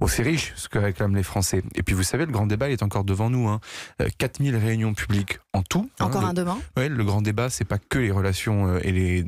c'est riche ce que réclament les Français. Et puis vous savez, le grand débat est encore devant nous. 4000 réunions publiques en tout. Encore un demain. Ouais, le grand débat, c'est pas que les relations et les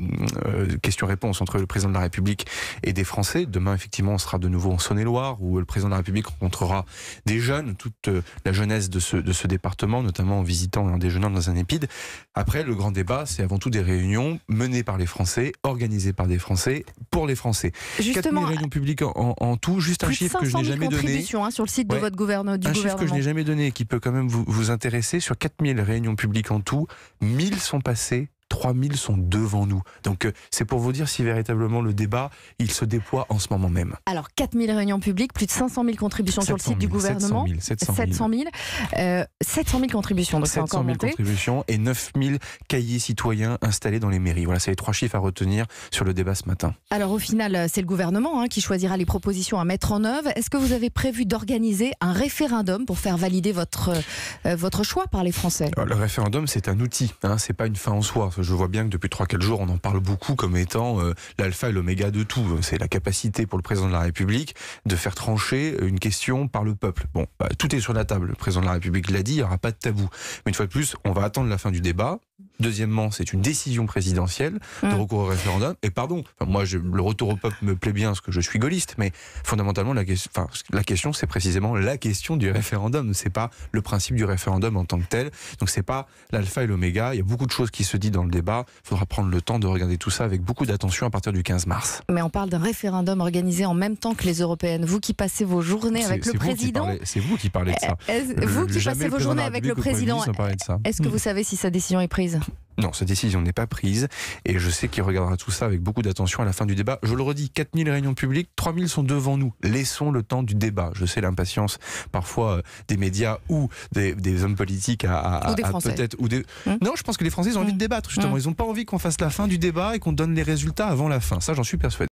questions-réponses entre le président de la République et des Français. Demain, effectivement, on sera de nouveau en Saône-et-Loire, où le président de la République rencontrera des jeunes, toute la jeunesse de ce département, notamment en visitant et en déjeunant dans un EHPAD. Après, le grand débat, c'est avant tout des réunions menées par les Français, organisées par des Français, pour les Français. Justement, 4000 réunions publiques en tout, juste un chiffre que je n'ai jamais donné. Sur le site de votre gouvernement. Un chiffre que je n'ai jamais donné et qui peut quand même vous intéresser. Sur 4000 réunions publiques en tout, 1000 sont passées, 3000 sont devant nous. Donc c'est pour vous dire si véritablement le débat, il se déploie en ce moment même. Alors 4000 réunions publiques, plus de 500 000 contributions sur le site du gouvernement. 700 000 contributions, donc c'est encore monté. 700 000 contributions et 9000 cahiers citoyens installés dans les mairies. Voilà, c'est les 3 chiffres à retenir sur le débat ce matin. Alors au final, c'est le gouvernement qui choisira les propositions à mettre en œuvre. Est-ce que vous avez prévu d'organiser un référendum pour faire valider votre choix par les Français? Alors, le référendum, c'est un outil, c'est pas une fin en soi. Je vois bien que depuis 3-4 jours, on en parle beaucoup comme étant l'alpha et l'oméga de tout. C'est la capacité pour le président de la République de faire trancher une question par le peuple. Bon, tout est sur la table. Le président de la République l'a dit, il n'y aura pas de tabou. Mais une fois de plus, on va attendre la fin du débat. Deuxièmement, c'est une décision présidentielle de recours au référendum. Et pardon, moi, le retour au peuple me plaît bien parce que je suis gaulliste, mais fondamentalement, la question, c'est précisément la question du référendum. C'est pas le principe du référendum en tant que tel. Donc, c'est pas l'alpha et l'oméga. Il y a beaucoup de choses qui se disent dans le débat. Il faudra prendre le temps de regarder tout ça avec beaucoup d'attention à partir du 15 mars. Mais on parle d'un référendum organisé en même temps que les européennes. Vous qui passez vos journées avec le président. C'est vous qui parlez de ça. Vous qui passez vos journées avec le président. Est-ce que vous savez si sa décision est prise ? Non, cette décision n'est pas prise et je sais qu'il regardera tout ça avec beaucoup d'attention à la fin du débat. Je le redis, 4000 réunions publiques, 3000 sont devant nous. Laissons le temps du débat. Je sais l'impatience parfois des médias ou des hommes politiques ou des Français. Peut-être Non, je pense que les Français ont envie de débattre justement. Ils n'ont pas envie qu'on fasse la fin du débat et qu'on donne les résultats avant la fin. Ça, j'en suis persuadé.